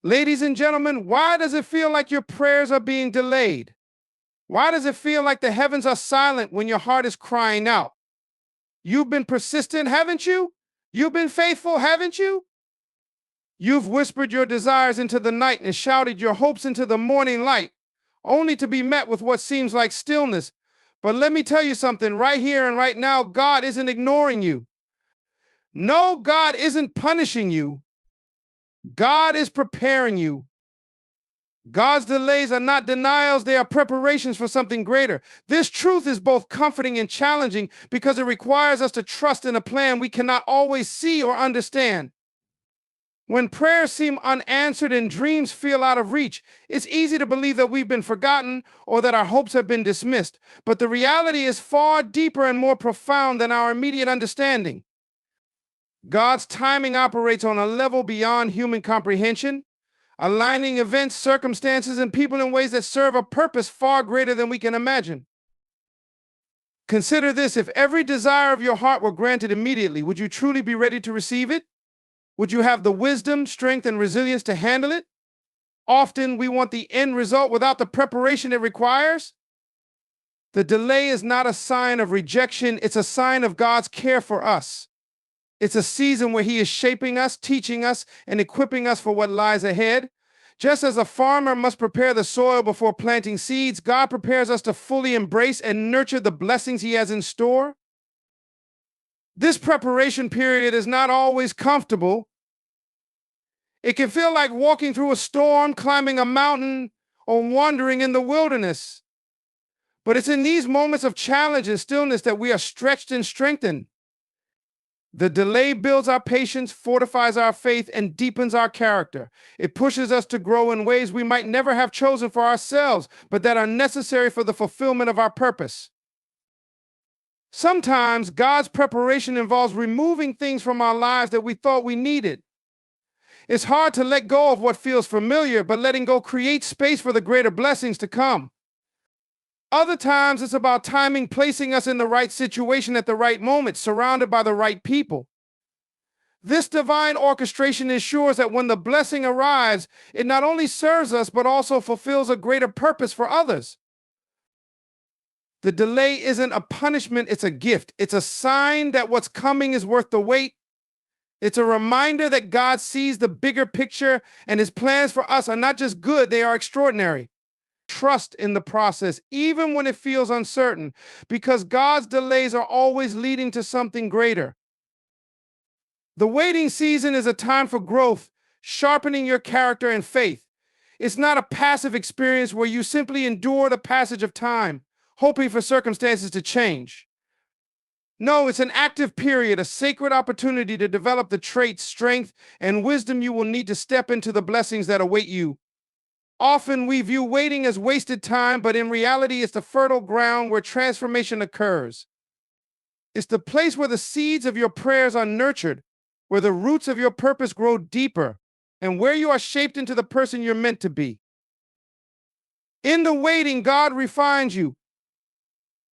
Ladies and gentlemen, why does it feel like your prayers are being delayed? Why does it feel like the heavens are silent when your heart is crying out? You've been persistent, haven't you? You've been faithful, haven't you? You've whispered your desires into the night and shouted your hopes into the morning light, only to be met with what seems like stillness. But let me tell you something right here and right now, God isn't ignoring you. No, God isn't punishing you. God is preparing you. God's delays are not denials, they are preparations for something greater. This truth is both comforting and challenging because it requires us to trust in a plan we cannot always see or understand. When prayers seem unanswered and dreams feel out of reach, it's easy to believe that we've been forgotten or that our hopes have been dismissed. But the reality is far deeper and more profound than our immediate understanding. God's timing operates on a level beyond human comprehension, aligning events, circumstances, and people in ways that serve a purpose far greater than we can imagine. Consider this: if every desire of your heart were granted immediately, would you truly be ready to receive it? Would you have the wisdom, strength, and resilience to handle it? Often we want the end result without the preparation it requires. The delay is not a sign of rejection, it's a sign of God's care for us. It's a season where He is shaping us, teaching us, and equipping us for what lies ahead. Just as a farmer must prepare the soil before planting seeds, God prepares us to fully embrace and nurture the blessings He has in store. This preparation period is not always comfortable. It can feel like walking through a storm, climbing a mountain, or wandering in the wilderness. But it's in these moments of challenge and stillness that we are stretched and strengthened. The delay builds our patience, fortifies our faith, and deepens our character. It pushes us to grow in ways we might never have chosen for ourselves, but that are necessary for the fulfillment of our purpose. Sometimes God's preparation involves removing things from our lives that we thought we needed. It's hard to let go of what feels familiar, but letting go creates space for the greater blessings to come. Other times, it's about timing, placing us in the right situation at the right moment, surrounded by the right people. This divine orchestration ensures that when the blessing arrives, it not only serves us, but also fulfills a greater purpose for others. The delay isn't a punishment, it's a gift. It's a sign that what's coming is worth the wait. It's a reminder that God sees the bigger picture and His plans for us are not just good, they are extraordinary. Trust in the process, even when it feels uncertain, because God's delays are always leading to something greater. The waiting season is a time for growth, sharpening your character and faith. It's not a passive experience where you simply endure the passage of time, hoping for circumstances to change. No, it's an active period, a sacred opportunity to develop the traits, strength, and wisdom you will need to step into the blessings that await you. Often we view waiting as wasted time, but in reality, it's the fertile ground where transformation occurs. It's the place where the seeds of your prayers are nurtured, where the roots of your purpose grow deeper, and where you are shaped into the person you're meant to be. In the waiting, God refines you.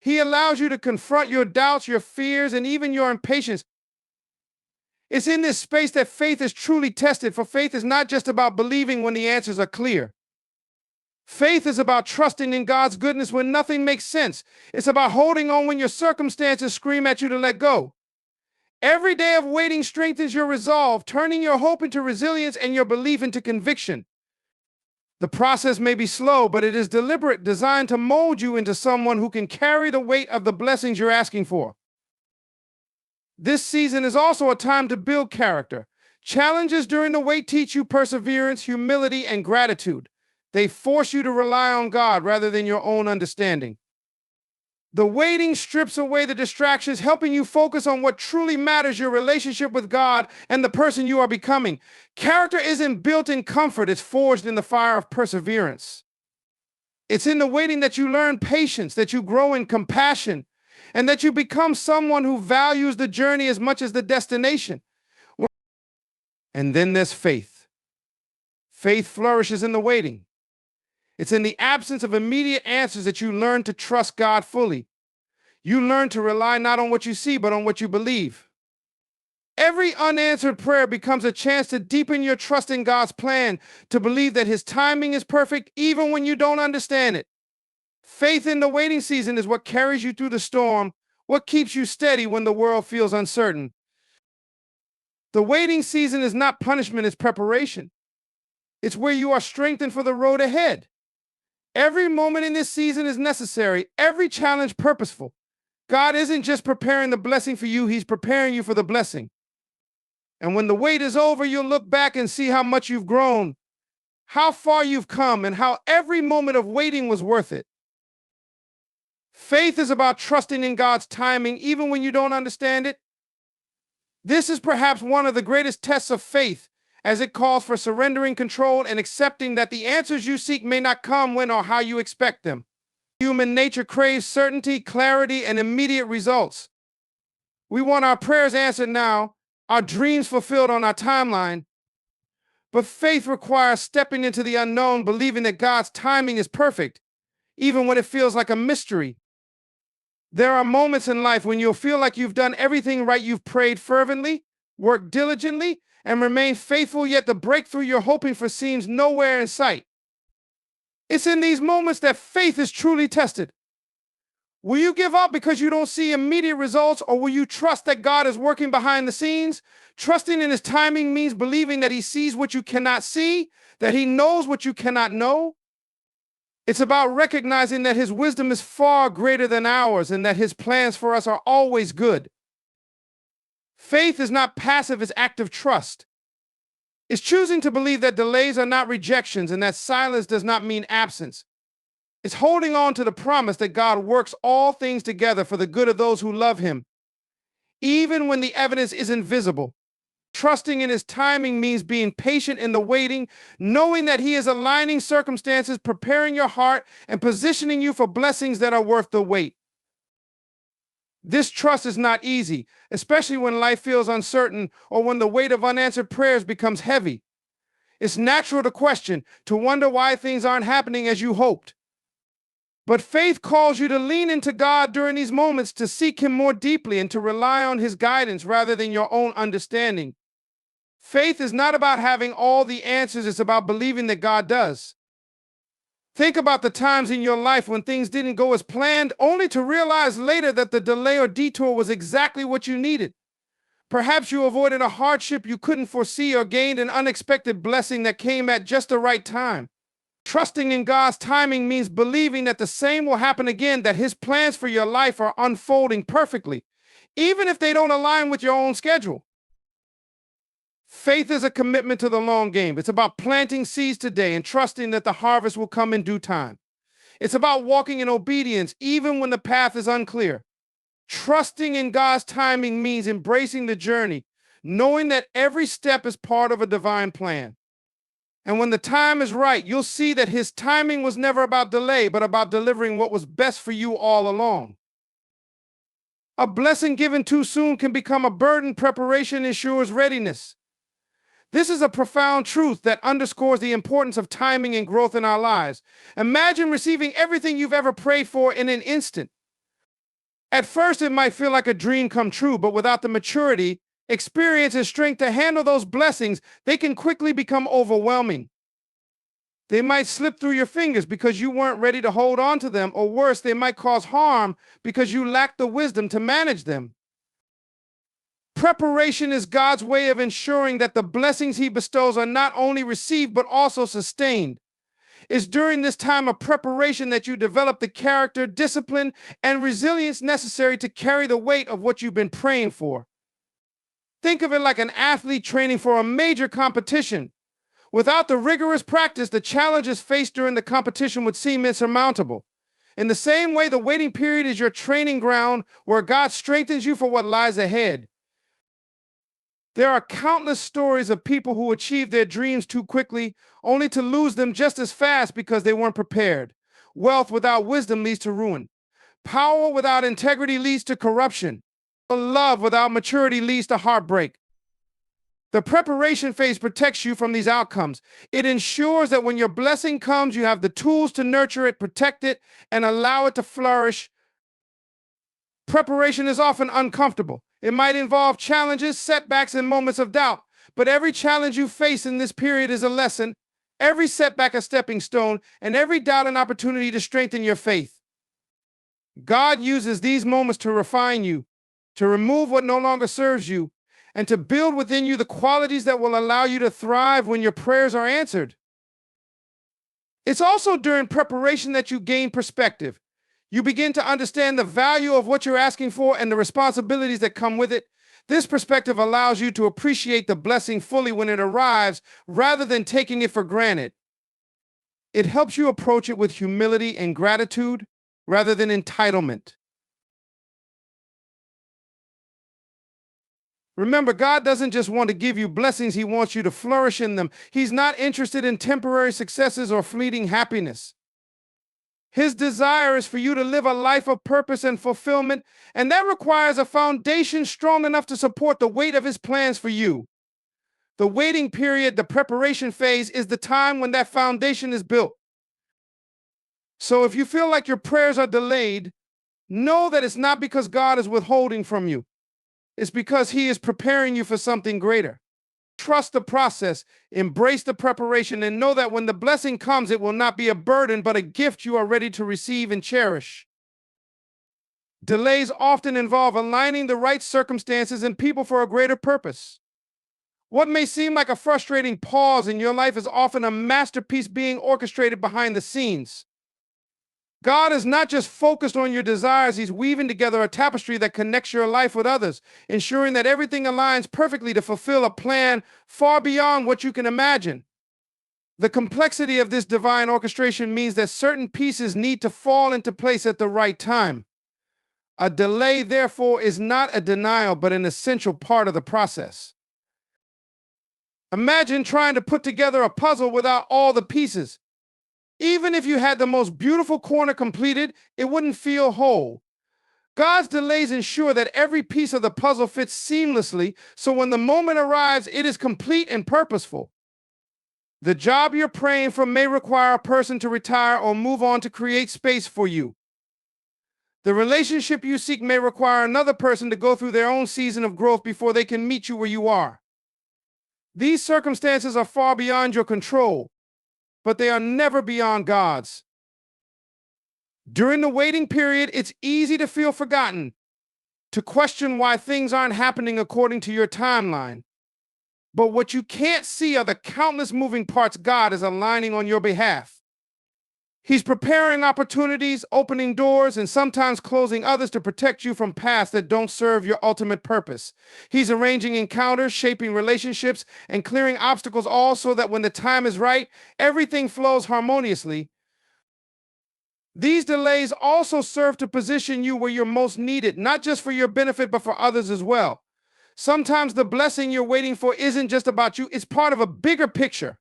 He allows you to confront your doubts, your fears, and even your impatience. It's in this space that faith is truly tested, for faith is not just about believing when the answers are clear. Faith is about trusting in God's goodness when nothing makes sense. It's about holding on when your circumstances scream at you to let go. Every day of waiting strengthens your resolve, turning your hope into resilience and your belief into conviction. The process may be slow, but it is deliberate, designed to mold you into someone who can carry the weight of the blessings you're asking for. This season is also a time to build character. Challenges during the wait teach you perseverance, humility, and gratitude. They force you to rely on God rather than your own understanding. The waiting strips away the distractions, helping you focus on what truly matters: your relationship with God and the person you are becoming. Character isn't built in comfort, it's forged in the fire of perseverance. It's in the waiting that you learn patience, that you grow in compassion, and that you become someone who values the journey as much as the destination. And then there's faith. Faith flourishes in the waiting. It's in the absence of immediate answers that you learn to trust God fully. You learn to rely not on what you see, but on what you believe. Every unanswered prayer becomes a chance to deepen your trust in God's plan, to believe that His timing is perfect even when you don't understand it. Faith in the waiting season is what carries you through the storm, what keeps you steady when the world feels uncertain. The waiting season is not punishment, it's preparation. It's where you are strengthened for the road ahead. Every moment in this season is necessary, every challenge purposeful. God isn't just preparing the blessing for you, He's preparing you for the blessing. And when the wait is over, you'll look back and see how much you've grown, how far you've come, and how every moment of waiting was worth it. Faith is about trusting in God's timing even when you don't understand it. This is perhaps one of the greatest tests of faith, as it calls for surrendering control and accepting that the answers you seek may not come when or how you expect them. Human nature craves certainty, clarity, and immediate results. We want our prayers answered now, our dreams fulfilled on our timeline. But faith requires stepping into the unknown, believing that God's timing is perfect, even when it feels like a mystery. There are moments in life when you'll feel like you've done everything right. You've prayed fervently, worked diligently, and remained faithful, yet the breakthrough you're hoping for seems nowhere in sight. It's in these moments that faith is truly tested. Will you give up because you don't see immediate results, or will you trust that God is working behind the scenes? Trusting in His timing means believing that He sees what you cannot see, that He knows what you cannot know. It's about recognizing that His wisdom is far greater than ours and that His plans for us are always good. Faith is not passive, it's active trust. It's choosing to believe that delays are not rejections and that silence does not mean absence. It's holding on to the promise that God works all things together for the good of those who love Him, even when the evidence isn't visible. Trusting in His timing means being patient in the waiting, knowing that He is aligning circumstances, preparing your heart, and positioning you for blessings that are worth the wait. This trust is not easy, especially when life feels uncertain or when the weight of unanswered prayers becomes heavy. It's natural to question, to wonder why things aren't happening as you hoped. But faith calls you to lean into God during these moments, to seek Him more deeply and to rely on His guidance rather than your own understanding. Faith is not about having all the answers, it's about believing that God does. Think about the times in your life when things didn't go as planned, only to realize later that the delay or detour was exactly what you needed. Perhaps you avoided a hardship you couldn't foresee or gained an unexpected blessing that came at just the right time. Trusting in God's timing means believing that the same will happen again, that His plans for your life are unfolding perfectly, even if they don't align with your own schedule. Faith is a commitment to the long game. It's about planting seeds today and trusting that the harvest will come in due time. It's about walking in obedience even when the path is unclear. Trusting in God's timing means embracing the journey, knowing that every step is part of a divine plan. And when the time is right, you'll see that His timing was never about delay, but about delivering what was best for you all along. A blessing given too soon can become a burden. Preparation ensures readiness. This is a profound truth that underscores the importance of timing and growth in our lives. Imagine receiving everything you've ever prayed for in an instant. At first, it might feel like a dream come true, but without the maturity, experience, and strength to handle those blessings, they can quickly become overwhelming. They might slip through your fingers because you weren't ready to hold on to them, or worse, they might cause harm because you lack the wisdom to manage them. Preparation is God's way of ensuring that the blessings He bestows are not only received, but also sustained. It's during this time of preparation that you develop the character, discipline, and resilience necessary to carry the weight of what you've been praying for. Think of it like an athlete training for a major competition. Without the rigorous practice, the challenges faced during the competition would seem insurmountable. In the same way, the waiting period is your training ground where God strengthens you for what lies ahead. There are countless stories of people who achieved their dreams too quickly, only to lose them just as fast because they weren't prepared. Wealth without wisdom leads to ruin. Power without integrity leads to corruption. Love without maturity leads to heartbreak. The preparation phase protects you from these outcomes. It ensures that when your blessing comes, you have the tools to nurture it, protect it, and allow it to flourish. Preparation is often uncomfortable. It might involve challenges, setbacks, and moments of doubt. But every challenge you face in this period is a lesson, every setback a stepping stone, and every doubt an opportunity to strengthen your faith. God uses these moments to refine you, to remove what no longer serves you, and to build within you the qualities that will allow you to thrive when your prayers are answered. It's also during preparation that you gain perspective. You begin to understand the value of what you're asking for and the responsibilities that come with it. This perspective allows you to appreciate the blessing fully when it arrives rather than taking it for granted. It helps you approach it with humility and gratitude rather than entitlement. Remember, God doesn't just want to give you blessings, He wants you to flourish in them. He's not interested in temporary successes or fleeting happiness. His desire is for you to live a life of purpose and fulfillment, and that requires a foundation strong enough to support the weight of His plans for you. The waiting period, the preparation phase, is the time when that foundation is built. So if you feel like your prayers are delayed, know that it's not because God is withholding from you. It's because He is preparing you for something greater. Trust the process, embrace the preparation, and know that when the blessing comes, it will not be a burden, but a gift you are ready to receive and cherish. Delays often involve aligning the right circumstances and people for a greater purpose. What may seem like a frustrating pause in your life is often a masterpiece being orchestrated behind the scenes. God is not just focused on your desires, He's weaving together a tapestry that connects your life with others, ensuring that everything aligns perfectly to fulfill a plan far beyond what you can imagine. The complexity of this divine orchestration means that certain pieces need to fall into place at the right time. A delay, therefore, is not a denial, but an essential part of the process. Imagine trying to put together a puzzle without all the pieces. Even if you had the most beautiful corner completed, it wouldn't feel whole. God's delays ensure that every piece of the puzzle fits seamlessly, so when the moment arrives, it is complete and purposeful. The job you're praying for may require a person to retire or move on to create space for you. The relationship you seek may require another person to go through their own season of growth before they can meet you where you are. These circumstances are far beyond your control, but they are never beyond God's. During the waiting period, it's easy to feel forgotten, to question why things aren't happening according to your timeline. But what you can't see are the countless moving parts God is aligning on your behalf. He's preparing opportunities, opening doors, and sometimes closing others to protect you from paths that don't serve your ultimate purpose. He's arranging encounters, shaping relationships, and clearing obstacles, all so that when the time is right, everything flows harmoniously. These delays also serve to position you where you're most needed, not just for your benefit, but for others as well. Sometimes the blessing you're waiting for isn't just about you, it's part of a bigger picture.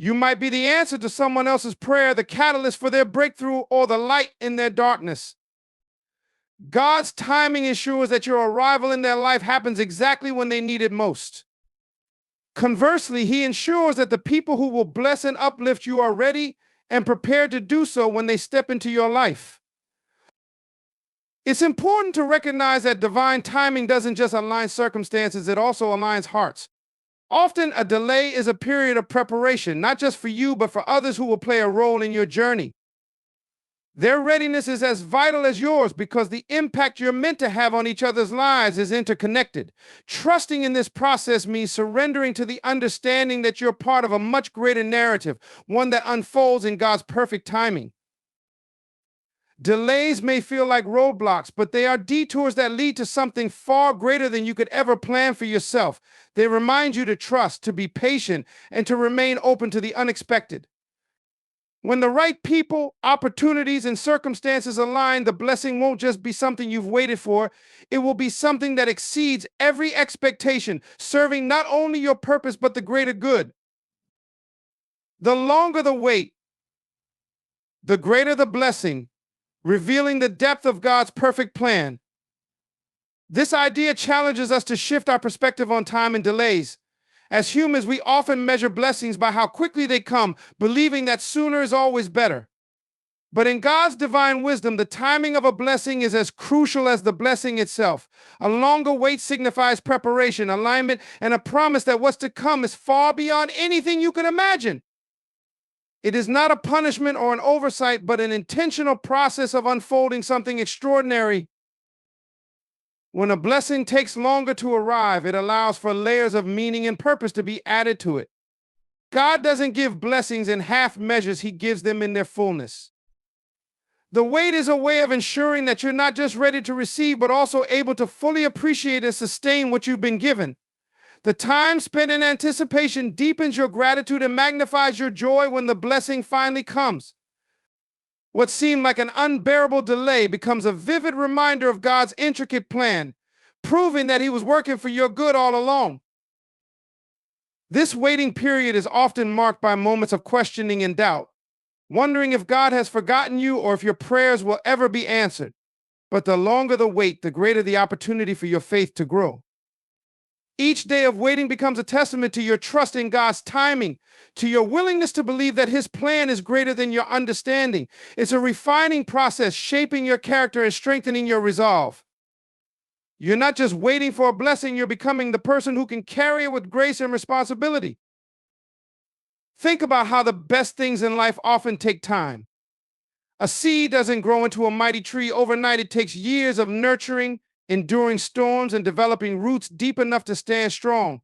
You might be the answer to someone else's prayer, the catalyst for their breakthrough, or the light in their darkness. God's timing ensures that your arrival in their life happens exactly when they need it most. Conversely, He ensures that the people who will bless and uplift you are ready and prepared to do so when they step into your life. It's important to recognize that divine timing doesn't just align circumstances, it also aligns hearts. Often, a delay is a period of preparation, not just for you, but for others who will play a role in your journey. Their readiness is as vital as yours because the impact you're meant to have on each other's lives is interconnected. Trusting in this process means surrendering to the understanding that you're part of a much greater narrative, one that unfolds in God's perfect timing. Delays may feel like roadblocks, but they are detours that lead to something far greater than you could ever plan for yourself. They remind you to trust, to be patient, and to remain open to the unexpected. When the right people, opportunities, and circumstances align, the blessing won't just be something you've waited for. It will be something that exceeds every expectation, serving not only your purpose, but the greater good. The longer the wait, the greater the blessing, revealing the depth of God's perfect plan. This idea challenges us to shift our perspective on time and delays. As humans, we often measure blessings by how quickly they come, believing that sooner is always better. But in God's divine wisdom, the timing of a blessing is as crucial as the blessing itself. A longer wait signifies preparation, alignment, and a promise that what's to come is far beyond anything you can imagine. It is not a punishment or an oversight, but an intentional process of unfolding something extraordinary. When a blessing takes longer to arrive, it allows for layers of meaning and purpose to be added to it. God doesn't give blessings in half measures, He gives them in their fullness. The wait is a way of ensuring that you're not just ready to receive, but also able to fully appreciate and sustain what you've been given. The time spent in anticipation deepens your gratitude and magnifies your joy when the blessing finally comes. What seemed like an unbearable delay becomes a vivid reminder of God's intricate plan, proving that He was working for your good all along. This waiting period is often marked by moments of questioning and doubt, wondering if God has forgotten you or if your prayers will ever be answered. But the longer the wait, the greater the opportunity for your faith to grow. Each day of waiting becomes a testament to your trust in God's timing, to your willingness to believe that His plan is greater than your understanding. It's a refining process, shaping your character and strengthening your resolve. You're not just waiting for a blessing, you're becoming the person who can carry it with grace and responsibility. Think about how the best things in life often take time. A seed doesn't grow into a mighty tree overnight. It takes years of nurturing, enduring storms, and developing roots deep enough to stand strong.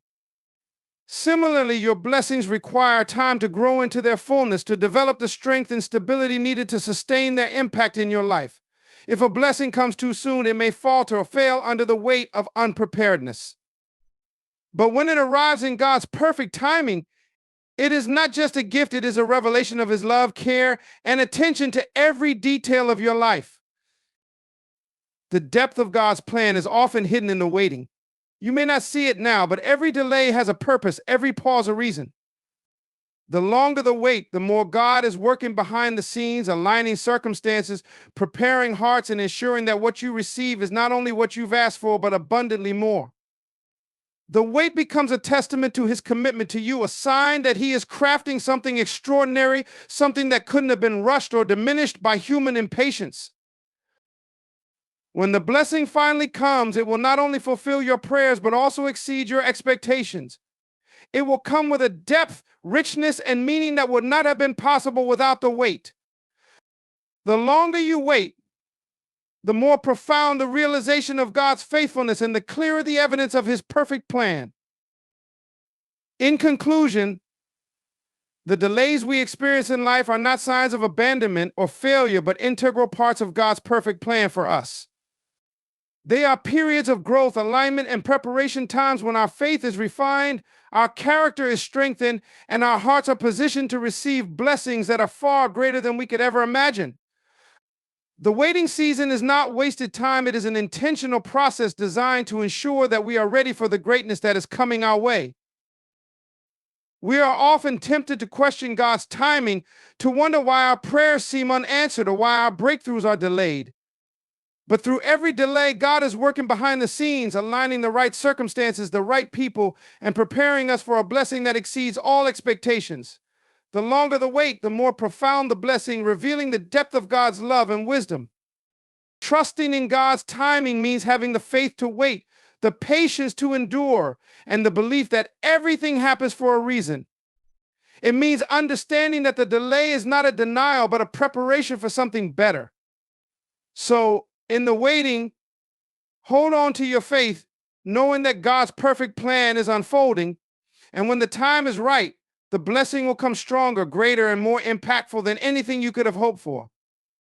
Similarly, your blessings require time to grow into their fullness, to develop the strength and stability needed to sustain their impact in your life. If a blessing comes too soon, it may falter or fail under the weight of unpreparedness. But when it arrives in God's perfect timing, it is not just a gift, it is a revelation of His love, care, and attention to every detail of your life. The depth of God's plan is often hidden in the waiting. You may not see it now, but every delay has a purpose, every pause a reason. The longer the wait, the more God is working behind the scenes, aligning circumstances, preparing hearts, and ensuring that what you receive is not only what you've asked for, but abundantly more. The wait becomes a testament to His commitment to you, a sign that He is crafting something extraordinary, something that couldn't have been rushed or diminished by human impatience. When the blessing finally comes, it will not only fulfill your prayers, but also exceed your expectations. It will come with a depth, richness, and meaning that would not have been possible without the wait. The longer you wait, the more profound the realization of God's faithfulness and the clearer the evidence of His perfect plan. In conclusion, the delays we experience in life are not signs of abandonment or failure, but integral parts of God's perfect plan for us. They are periods of growth, alignment, and preparation, times when our faith is refined, our character is strengthened, and our hearts are positioned to receive blessings that are far greater than we could ever imagine. The waiting season is not wasted time. It is an intentional process designed to ensure that we are ready for the greatness that is coming our way. We are often tempted to question God's timing, to wonder why our prayers seem unanswered or why our breakthroughs are delayed. But through every delay, God is working behind the scenes, aligning the right circumstances, the right people, and preparing us for a blessing that exceeds all expectations. The longer the wait, the more profound the blessing, revealing the depth of God's love and wisdom. Trusting in God's timing means having the faith to wait, the patience to endure, and the belief that everything happens for a reason. It means understanding that the delay is not a denial, but a preparation for something better. So, in the waiting, hold on to your faith, knowing that God's perfect plan is unfolding, and when the time is right, the blessing will come stronger, greater, and more impactful than anything you could have hoped for.